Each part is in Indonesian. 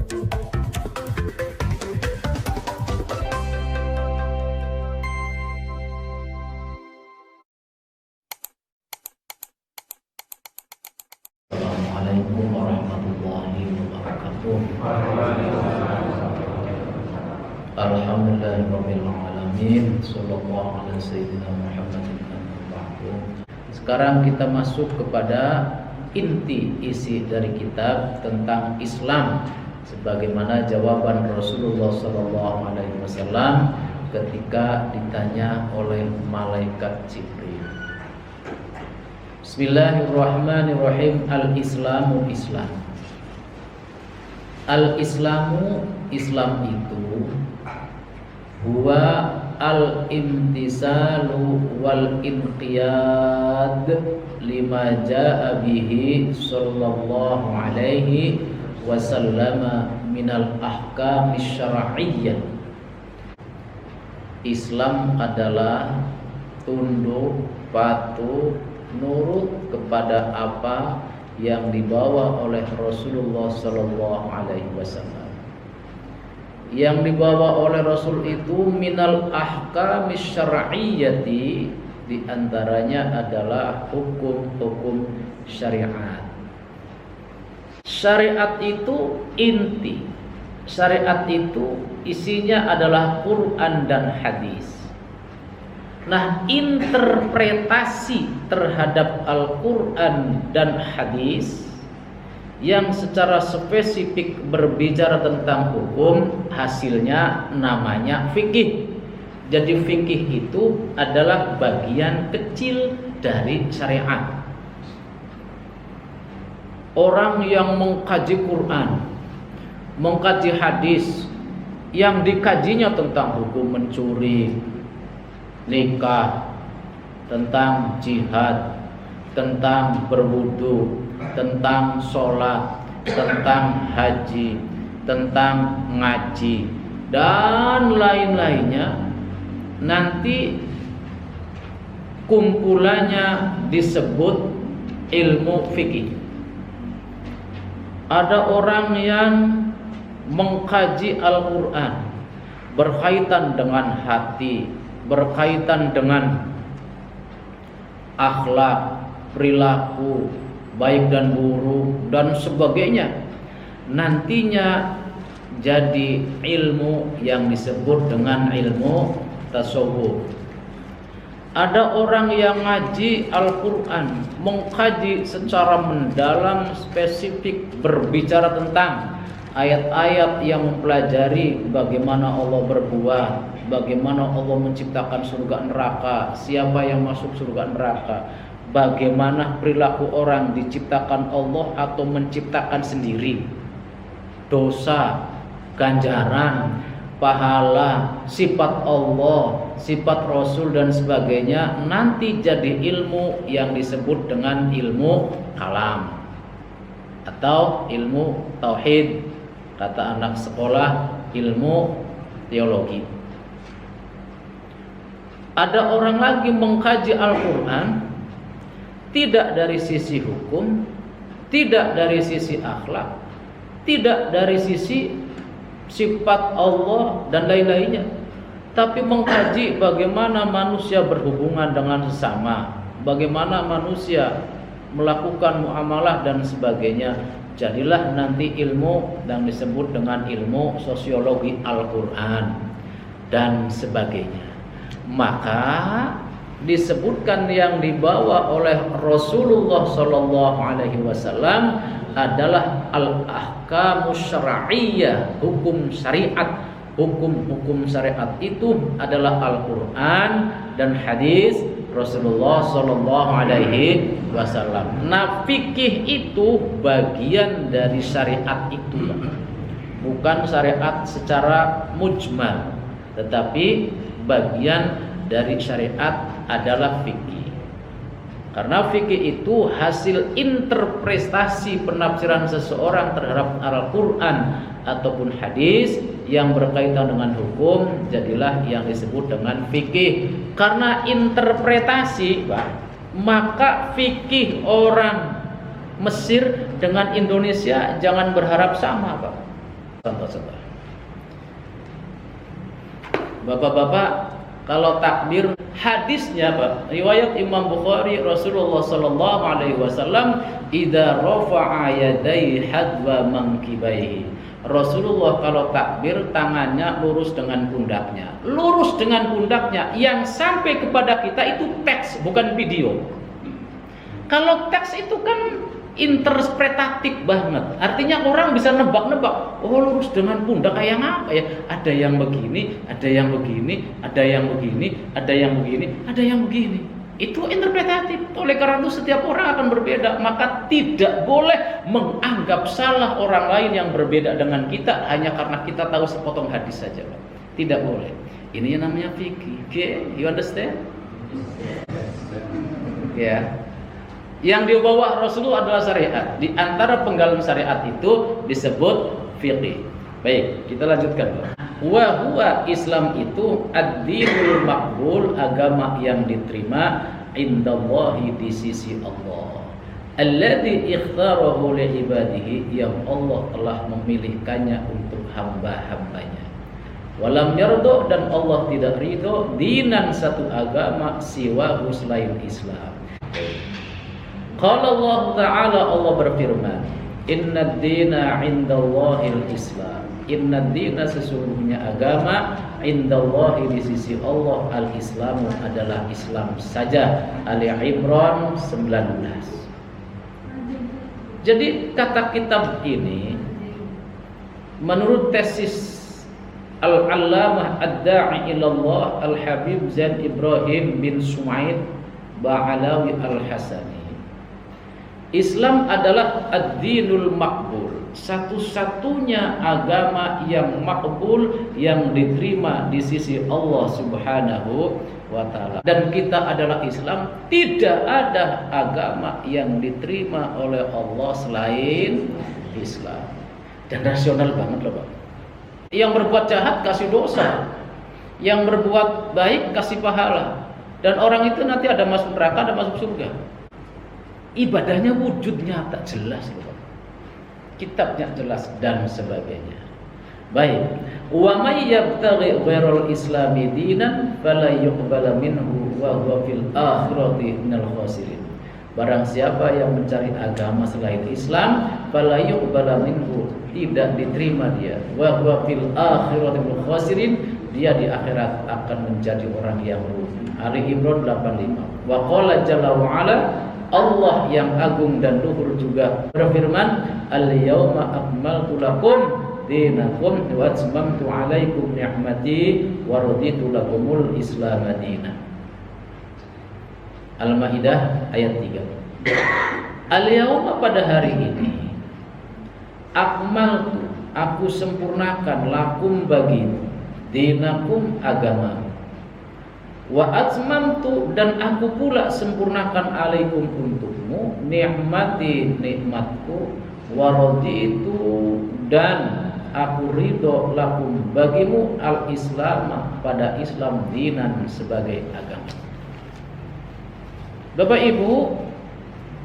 Assalamualaikum warahmatullahi wabarakatuh. Alhamdulillahirabbil alamin. Sallallahu ala sayyidina Muhammadin. Sekarang kita masuk kepada inti isi dari kitab tentang Islam, sebagaimana jawaban Rasulullah SAW ketika ditanya oleh malaikat Jibril. Bismillahirrahmanirrahim. Al-Islamu Islam. Al-Islamu Islam itu huwa al-imtisalu wal inqiyad lima jaa bihi sallallahu alaihi wasallam minal ahkamis syar'iyyah. Islam adalah tunduk, patuh, nurut kepada apa yang dibawa oleh Rasulullah sallallahu alaihi wasallam. Yang dibawa oleh Rasul itu minal ahkamis syar'iyyati, di antaranya adalah hukum-hukum syariat. Syariat itu inti. Syariat itu isinya adalah Quran dan hadis. Nah, interpretasi terhadap Al-Quran dan hadis yang secara spesifik berbicara tentang hukum, hasilnya namanya fikih. Jadi fikih itu adalah bagian kecil dari syariat. Orang yang mengkaji Quran, mengkaji hadis, yang dikajinya tentang hukum mencuri, nikah, tentang jihad, tentang berwudu, tentang sholat, tentang haji, tentang ngaji, dan lain-lainnya, nanti kumpulannya disebut ilmu fikih. Ada orang yang mengkaji Al-Quran berkaitan dengan hati, berkaitan dengan akhlak, perilaku baik dan buruk dan sebagainya, nantinya jadi ilmu yang disebut dengan ilmu tasawuf. Ada orang yang ngaji Al-Quran, mengkaji secara mendalam, spesifik, berbicara tentang ayat-ayat yang mempelajari bagaimana Allah berbuat, bagaimana Allah menciptakan surga neraka, siapa yang masuk surga neraka, bagaimana perilaku orang diciptakan Allah atau menciptakan sendiri, dosa, ganjaran, pahala, sifat Allah, sifat Rasul dan sebagainya, nanti jadi ilmu yang disebut dengan ilmu kalam atau ilmu tauhid. Kata anak sekolah, ilmu teologi. Ada orang lagi mengkaji Al-Quran tidak dari sisi hukum, tidak dari sisi akhlak, tidak dari sisi sifat Allah dan lain-lainnya, tapi mengkaji bagaimana manusia berhubungan dengan sesama, bagaimana manusia melakukan muamalah dan sebagainya. Jadilah nanti ilmu yang disebut dengan ilmu sosiologi Al-Quran dan sebagainya. Maka disebutkan yang dibawa oleh Rasulullah SAW adalah al-ahkamus syar'iyyah, hukum syariat. Hukum-hukum syariat itu adalah Al-Quran dan hadis Rasulullah SAW. Nah, fikih itu bagian dari syariat itu, bukan syariat secara mujmal, tetapi bagian dari syariat adalah fikih. Karena fikih itu hasil interpretasi penafsiran seseorang terhadap Al-Quran ataupun hadis yang berkaitan dengan hukum, jadilah yang disebut dengan fikih. Karena interpretasi, Pak, maka fikih orang Mesir dengan Indonesia jangan berharap sama, Pak. Contoh-contoh. Bapak-bapak, kalau takbir hadisnya Pak, riwayat Imam Bukhari, Rasulullah sallallahu alaihi wasallam idza rafa'a yadayhi hadwa mankibaihi. Rasulullah kalau takbir tangannya lurus dengan pundaknya. Lurus dengan pundaknya, yang sampai kepada kita itu teks bukan video. Kalau teks itu kan interpretatif banget. Artinya orang bisa nebak-nebak. Oh, lurus dengan pundak kayak apa ya? Ada yang begini, ada yang begini, ada yang begini, ada yang begini, ada yang begini. Itu interpretatif. Oleh karena itu setiap orang akan berbeda. Maka tidak boleh menganggap salah orang lain yang berbeda dengan kita hanya karena kita tahu sepotong hadis saja, Pak. Tidak boleh. Ini yang namanya fikih. Okay, you understand? Ya. Yang dibawa Rasulullah adalah syariat. Di antara penggalan syariat itu disebut fiqih. Baik, kita lanjutkan. Wa huwa Islam itu ad-dinul maqbul, agama yang diterima indallahi di sisi Allah. Alladzi ikhtarahu li ibadihi, yang Allah telah memilihkannya untuk hamba-hambanya. Walam yardo, dan Allah tidak ridho dinan satu agama siwahu selain Islam. Qala Allah Ta'ala, Allah berfirman, Inna dina indallahil Islam. Inna dina, sesungguhnya agama, indallahi di sisi Allah, al-Islamu adalah Islam saja. Ali Imran 19. Jadi kata kitab ini menurut tesis Al-Allamah Ad-Da'i ilallah Al-Habib Zain Ibrahim bin Sumaid Ba'alawi Al-Hasani, Islam adalah ad-dinul maqbul, satu-satunya agama yang makbul, yang diterima di sisi Allah Subhanahu wa ta'ala. Dan kita adalah Islam, tidak ada agama yang diterima oleh Allah selain Islam. Dan rasional banget loh Pak. Yang berbuat jahat kasih dosa, yang berbuat baik kasih pahala. Dan orang itu nanti ada masuk neraka, ada masuk surga. Ibadahnya wujud nyata jelas loh. Kitabnya jelas dan sebagainya. Baik. Wa may yabtaghi ghairal islami dinan fala yuqbala minhu wa huwa fil akhirati minal khasirin. Barang siapa yang mencari agama selain Islam, fala yuqbala minhu, tidak diterima dia. Wa huwa fil akhirati minal khasirin, dia di akhirat akan menjadi orang yang rugi. Ali Imran 85. Wa qala jalla wa ala, Allah yang agung dan luhur juga berfirman, al-yawma akmaltu lakum dinakum wa atmamtu alaikum ni'mati wa raditu lakumul Islam dinan. Al-Maidah ayat 3. Al-yawma, pada hari ini, akmaltu, aku sempurnakan, lakum bagimu, dinakum, agamamu, wa atmamtu, dan aku pula sempurnakan alaikum, untukmu, ni'mati, nikmatku, wa raditu, dan aku ridho, lakum, bagimu, al-Islam, pada Islam, dinan, sebagai agama. Bapak Ibu,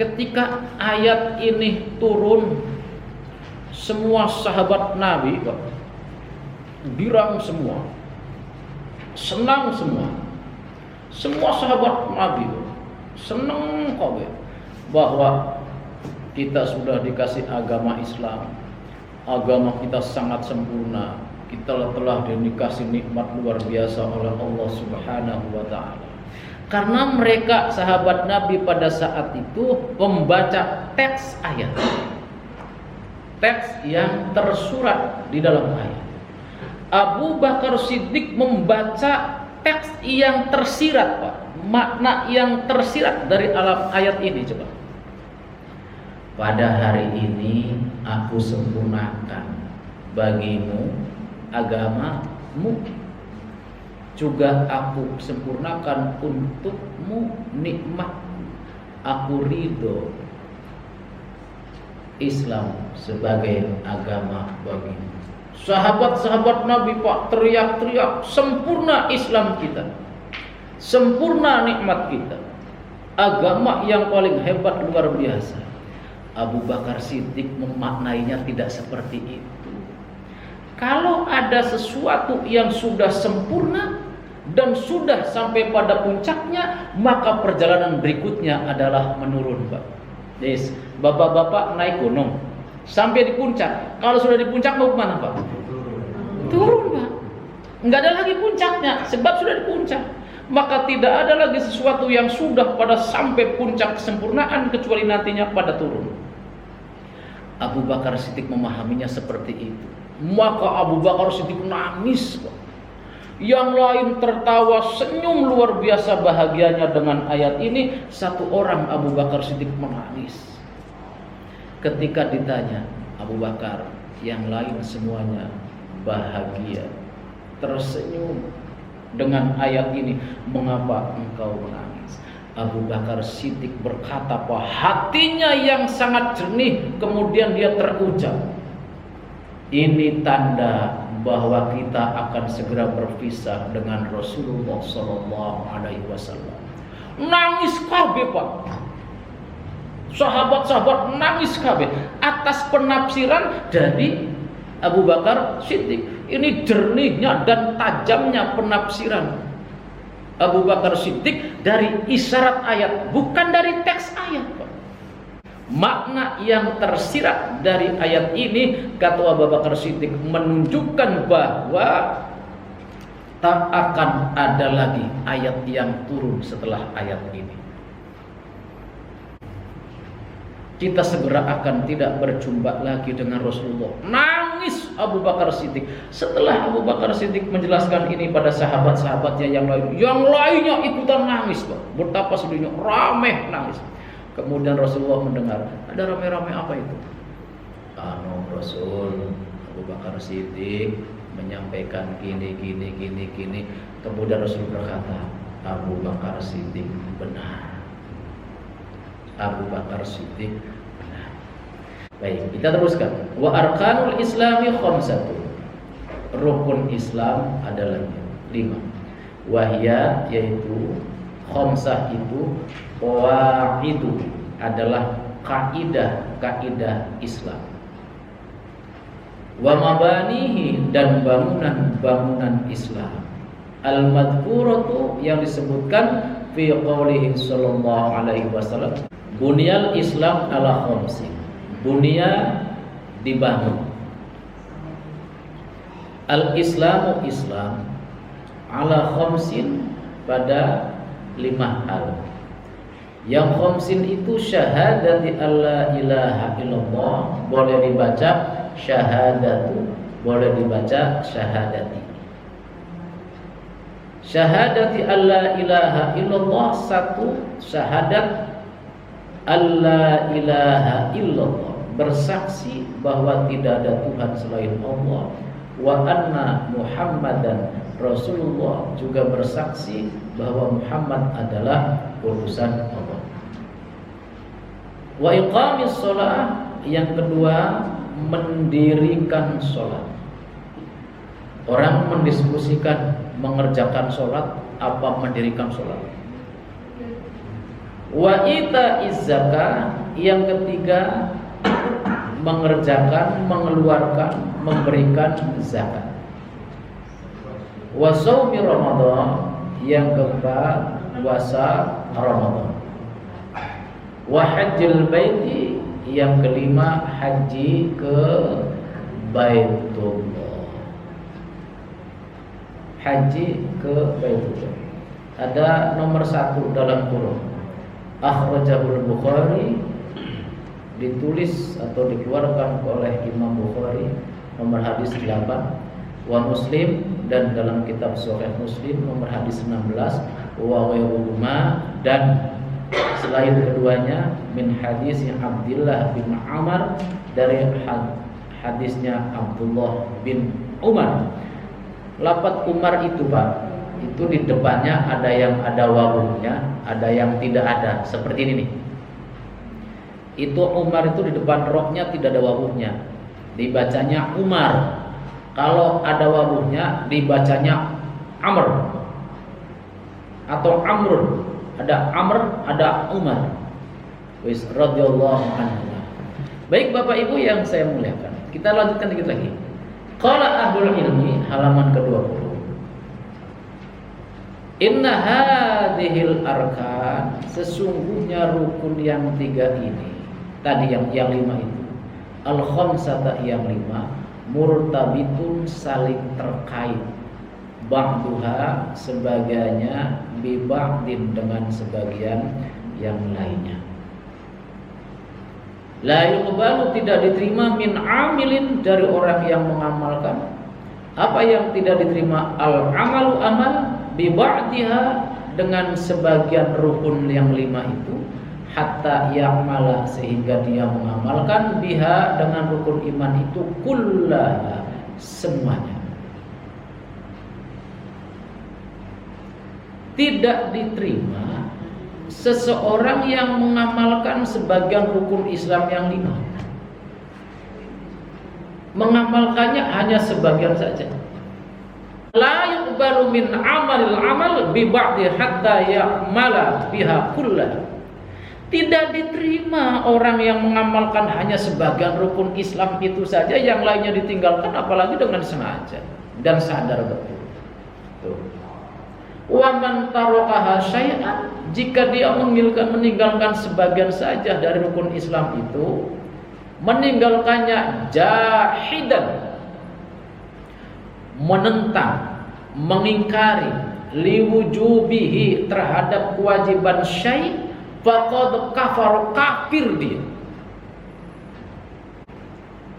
ketika ayat ini turun, semua sahabat Nabi Pak, girang semua, senang semua. Semua sahabat Nabi senang kok bahwa kita sudah dikasih agama Islam. Agama kita sangat sempurna. Kita telah dikasih nikmat luar biasa oleh Allah Subhanahu wa ta'ala. Karena mereka sahabat Nabi pada saat itu membaca teks ayat, teks yang tersurat di dalam ayat. Abu Bakar Siddiq membaca teks yang tersirat Pak, makna yang tersirat dari alam ayat ini. Coba, pada hari ini aku sempurnakan bagimu agamamu, juga aku sempurnakan untukmu nikmat, aku ridho Islam sebagai agama bagimu. Sahabat-sahabat Nabi Pak teriak-teriak, sempurna Islam kita, sempurna nikmat kita, agama yang paling hebat, luar biasa. Abu Bakar Siddiq memaknainya tidak seperti itu. Kalau ada sesuatu yang sudah sempurna dan sudah sampai pada puncaknya, maka perjalanan berikutnya adalah menurun, Pak. Yes, bapak-bapak naik gunung sampai di puncak. Kalau sudah di puncak mau kemana, Pak? Turun, Pak. Enggak ada lagi puncaknya, sebab sudah di puncak. Maka tidak ada lagi sesuatu yang sudah pada sampai puncak kesempurnaan kecuali nantinya pada turun. Abu Bakar Siddiq memahaminya seperti itu. Maka Abu Bakar Siddiq nangis, Pak. Yang lain tertawa senyum luar biasa bahagianya dengan ayat ini. Satu orang Abu Bakar Siddiq menangis. Ketika ditanya, Abu Bakar, yang lain semuanya bahagia, tersenyum dengan ayat ini, mengapa engkau menangis? Abu Bakar Siddiq berkata, Pak, hatinya yang sangat jernih, kemudian dia terucap, ini tanda bahwa kita akan segera berpisah dengan Rasulullah SAW. Nangis kabeh, Pak. Sahabat-sahabat nangis kabeh atas penafsiran dari Abu Bakar Siddiq. Ini jernihnya dan tajamnya penafsiran Abu Bakar Siddiq dari isyarat ayat, bukan dari teks ayat, Pak. Makna yang tersirat dari ayat ini, kata Abu Bakar Siddiq, menunjukkan bahwa tak akan ada lagi ayat yang turun setelah ayat ini. Kita segera akan tidak berjumpa lagi dengan Rasulullah. Nangis Abu Bakar Siddiq. Setelah Abu Bakar Siddiq menjelaskan ini pada sahabat-sahabatnya yang lain, yang lainnya ikutan nangis, Pak. Betapa sedihnya, ramai nangis. Kemudian Rasulullah mendengar, ada rame-rame apa itu? Rasul Abu Bakar Siddiq menyampaikan gini. Kemudian Rasul berkata, Abu Bakar Siddiq benar. Abu Bakar Siddiq benar. Baik, kita teruskan. Wa arkanul Islami khamsatun. Rukun Islam adalah 5. Wahya, yaitu khamsah itu qawaidu, adalah kaidah Islam. Wa mabanihi, dan bangunan Islam. Al-madhkuratu, yang disebutkan fi qaulihi sallallahu alaihi wasallam, bunyal Islam ala khamsin. Bunya, dibangun. Al-Islamu, Islam, ala khamsin, pada 5 hal. Yang khamsin itu syahadati alla ilaha illallah, boleh dibaca syahadatu, boleh dibaca syahadati. Syahadati alla ilaha illallah, 1, syahadat alla ilaha illallah, bersaksi bahwa tidak ada Tuhan selain Allah. Wa anna Muhammadan Rasulullah, juga bersaksi bahwa Muhammad adalah utusan Allah. Wa iqamis shalah, yang kedua mendirikan sholat. Orang mendiskusikan mengerjakan sholat apa mendirikan sholat. Wa ita'iz zakah, yang ketiga mengerjakan, mengeluarkan, memberikan zakat. Wa shaumi Ramadan, yang keempat puasa Ramadan. Wa hajjil baiti, yang kelima haji ke Baitullah. Haji ke Baitullah. Ada nomor 1 dalam Quran. Akhrajahul Bukhari, ditulis atau dikeluarkan oleh Imam Bukhari, nomor hadis 8. Wa Muslim, dan dalam kitab Sahih Muslim nomor hadis 16. Wa ghairuhuma, dan selain keduanya, min hadis Abdullah bin Umar, dari hadisnya Abdullah bin Umar. Lafaz Umar itu, Pak, itu di depannya ada yang ada wawunya, ada yang tidak ada, seperti ini nih. Itu Umar itu di depan roknya tidak ada wawuhnya, dibacanya Umar. Kalau ada wawuhnya dibacanya Amr atau Amrun. Ada Amr, ada Umar. Wis radhiyallahu anhu. Baik Bapak Ibu yang saya muliakan, kita lanjutkan dikit lagi. Qala Talabul ilmi halaman ke-20. Inna hadhil arkan, sesungguhnya rukun yang 3 ini, tadi yang 5 itu, al khamsata yang 5, murtabitun saling terkait, ba'duha sebagainya, bi ba'din dengan sebagian yang lainnya. La yuqbalu, tidak diterima, min amilin, dari orang yang mengamalkan. Apa yang tidak diterima? Al amalu amal, bi ba'diha, dengan sebagian rukun yang 5 itu, hatta ya'mala, sehingga dia mengamalkan, biha, dengan rukun iman itu, kullaha, semuanya. Tidak diterima seseorang yang mengamalkan sebagian rukun Islam yang 5, mengamalkannya hanya sebagian saja. La yuqbalu min amalil amal bi ba'di hatta ya'mala biha kullah. Tidak diterima orang yang mengamalkan hanya sebagian rukun Islam itu saja, yang lainnya ditinggalkan, apalagi dengan sengaja dan sadar betul. Tuh. Wa man tarakaha syai'an, jika dia meninggalkan sebagian saja dari rukun Islam itu, meninggalkannya jahidan, menentang, mengingkari, liwujubihi, terhadap kewajiban syai', faqad kafar, kafir dia.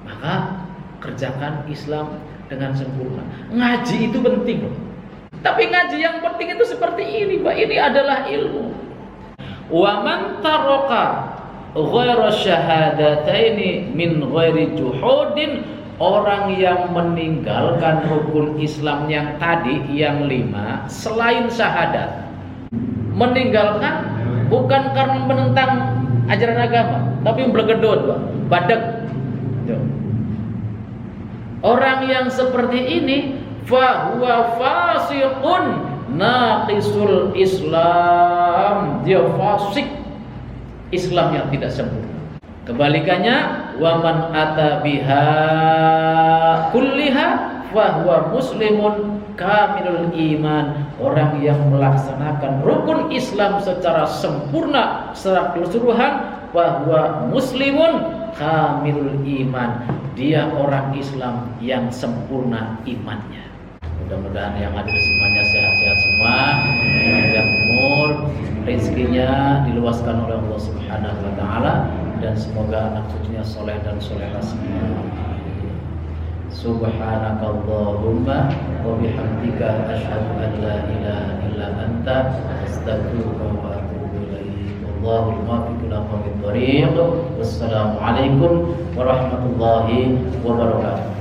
Maka kerjakan Islam dengan sempurna. Ngaji itu penting loh. Tapi ngaji yang penting itu seperti ini, Pak. Ini adalah ilmu. Wa man taraka ghaira syahadataini min ghairi juhudin, orang yang meninggalkan rukun Islam yang tadi, yang 5, selain syahadat, meninggalkan bukan karena menentang ajaran agama, tapi bergedot, Pak, badek. Orang yang seperti ini, fahuwa fasiqun naqisul Islam, dia fasik, Islam yang tidak sempurna. Kebalikannya, waman ata biha kulliha fahuwa muslimun kamilul iman, orang yang melaksanakan rukun Islam secara sempurna, secara keseluruhan, fahuwa muslimun kamilul iman, dia orang Islam yang sempurna imannya. Mudah-mudahan yang hadir semuanya sehat-sehat semua, panjang umur, rezekinya diluaskan oleh Allah Subhanahu wa taala, dan semoga anak cucunya soleh dan solehah semua. Subhanakallahumma wa bihamdika asyhadu an la ilaha illa anta astaghfiruka wa atubu ilaik. Wallahul muwaffiq ila aqwamit thoriq. Wassalamu alaikum warahmatullahi wabarakatuh.